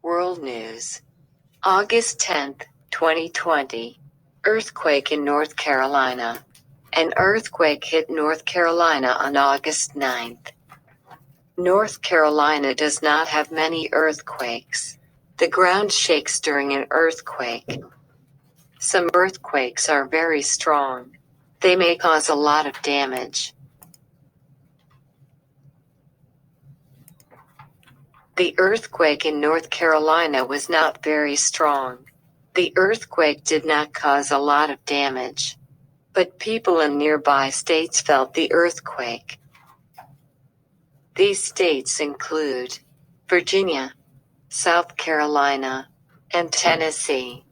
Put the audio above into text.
World News. August 10th, 2020. Earthquake in North Carolina. An earthquake hit North Carolina on August 9th. North Carolina does not have many earthquakes. The ground shakes during an earthquake. Some earthquakes are very strong. They may cause a lot of damage. The earthquake in North Carolina was not very strong. The earthquake did not cause a lot of damage. But people in nearby states felt the earthquake. These states include Virginia, South Carolina, and Tennessee.